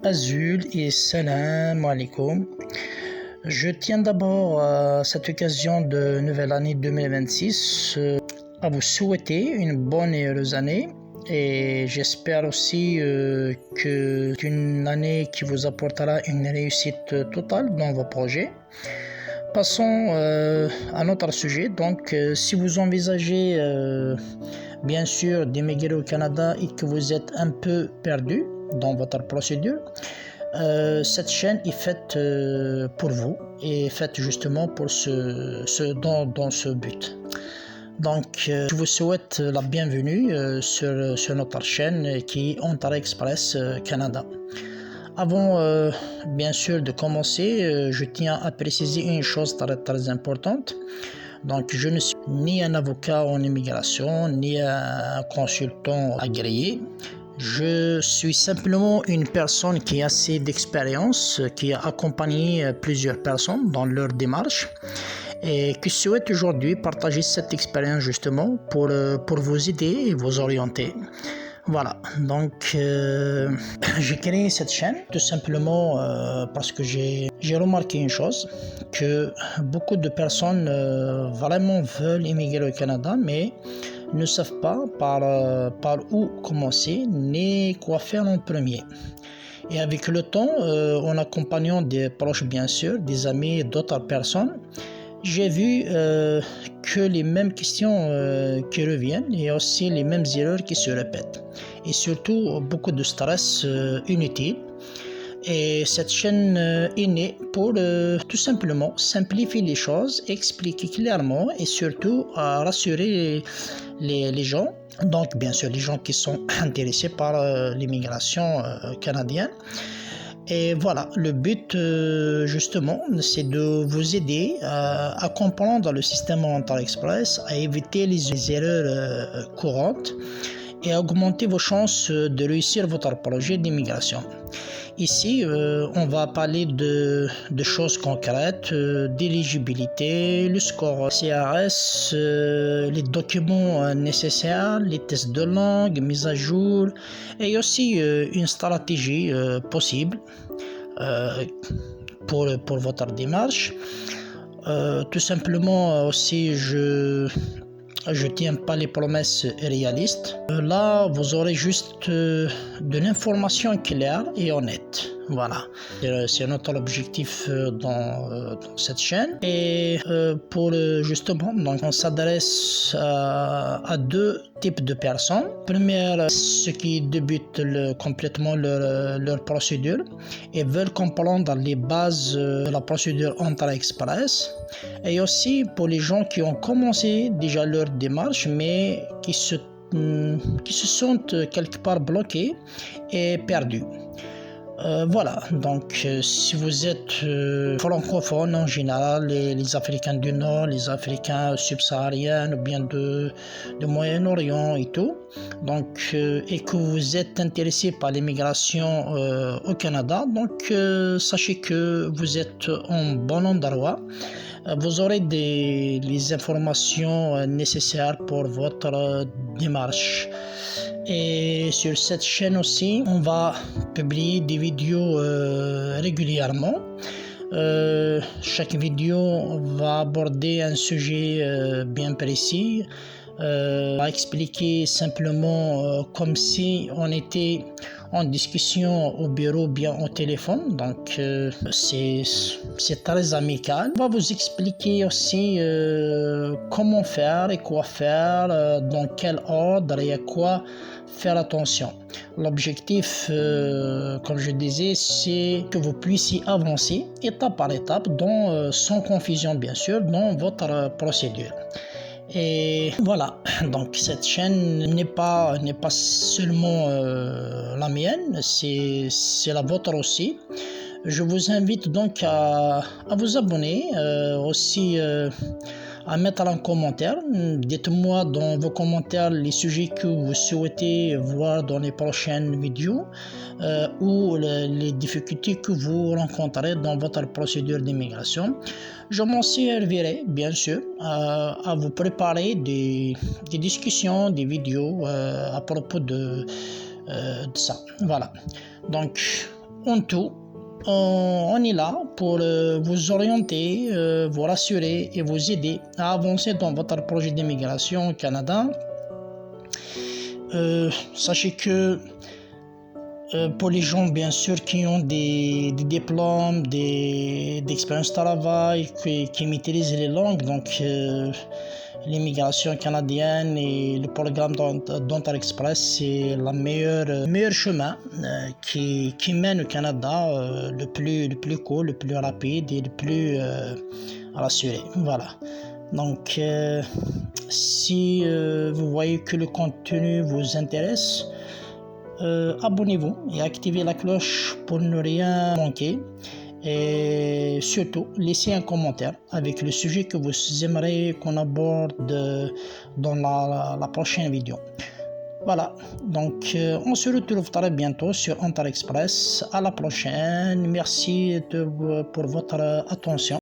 Azul et salam alaikum. Je tiens d'abord à cette occasion de nouvelle année 2026 à vous souhaiter une bonne et heureuse année. Et j'espère aussi que c'est une année qui vous apportera une réussite totale dans vos projets. Passons à notre sujet. Donc, si vous envisagez bien sûr d'émigrer au Canada et que vous êtes un peu perdu dans votre procédure, cette chaîne est faite pour vous et faite justement pour dans ce but. Donc, je vous souhaite la bienvenue sur notre chaîne qui est Ontario Express Canada. Avant, bien sûr, de commencer, je tiens à préciser une chose très importante. Donc, je ne suis ni un avocat en immigration, ni un consultant agréé. Je suis simplement une personne qui a assez d'expérience, qui a accompagné plusieurs personnes dans leur démarche et qui souhaite aujourd'hui partager cette expérience justement pour vous aider et vous orienter. Voilà, donc j'ai créé cette chaîne tout simplement parce que j'ai remarqué une chose, que beaucoup de personnes vraiment veulent immigrer au Canada, mais ne savent pas par où commencer ni quoi faire en premier. Et avec le temps, en accompagnant des proches bien sûr, des amis et d'autres personnes, j'ai vu que les mêmes questions qui reviennent et aussi les mêmes erreurs qui se répètent. Et surtout beaucoup de stress inutile. Et cette chaîne est née pour tout simplement simplifier les choses, expliquer clairement et surtout rassurer les gens. Donc bien sûr les gens qui sont intéressés par l'immigration canadienne. Et voilà, le but justement, c'est de vous aider à comprendre le système Ontario Express, à éviter les erreurs courantes et à augmenter vos chances de réussir votre projet d'immigration. Ici, on va parler de choses concrètes, d'éligibilité, le score CRS, les documents nécessaires, les tests de langue, mise à jour, et aussi une stratégie possible pour votre démarche. Tout simplement aussi, je tiens pas les promesses réalistes. Là, vous aurez juste de l'information claire et honnête. Voilà, c'est notre objectif dans cette chaîne. Et pour justement, donc on s'adresse à deux types de personnes. Première, ceux qui débutent complètement leur procédure et veulent comprendre les bases de la procédure Ontario Express. Et aussi pour les gens qui ont commencé déjà leur démarche mais qui se sentent quelque part bloqués et perdus. Voilà, donc si vous êtes francophone en général, les Africains du Nord, les Africains subsahariens ou bien de Moyen-Orient et tout, donc, et que vous êtes intéressé par l'immigration au Canada, donc sachez que vous êtes en bon endroit. Vous aurez les informations nécessaires pour votre démarche. Et sur cette chaîne aussi, on va publier des vidéos régulièrement. Chaque vidéo va aborder un sujet bien précis, va expliquer simplement comme si on était en discussion au bureau, bien au téléphone. Donc c'est très amical. On va vous expliquer aussi comment faire et quoi faire, dans quel ordre et à quoi faire attention. L'objectif, comme je disais, c'est que vous puissiez avancer étape par étape, sans confusion bien sûr, dans votre procédure. Et voilà, donc cette chaîne n'est pas seulement la mienne, c'est la vôtre aussi. Je vous invite donc à vous abonner, aussi à mettre un commentaire. Dites-moi dans vos commentaires les sujets que vous souhaitez voir dans les prochaines vidéos ou les difficultés que vous rencontrerez dans votre procédure d'immigration. Je m'en servirai bien sûr à vous préparer des discussions, des vidéos à propos de ça. Voilà. Donc En tout, on est là pour vous orienter, vous rassurer et vous aider à avancer dans votre projet d'immigration au Canada. Sachez que pour les gens, bien sûr, qui ont des diplômes, d'expérience de travail, qui maîtrisent les langues, donc l'immigration canadienne et le programme Dental Express, c'est le meilleur chemin qui mène au Canada, le plus court, le plus rapide et le plus rassuré. Voilà. Donc, si vous voyez que le contenu vous intéresse, abonnez-vous et activez la cloche pour ne rien manquer. Et surtout, laissez un commentaire avec le sujet que vous aimeriez qu'on aborde dans la prochaine vidéo. Voilà, donc on se retrouve très bientôt sur Dental Express. À la prochaine. Merci pour votre attention.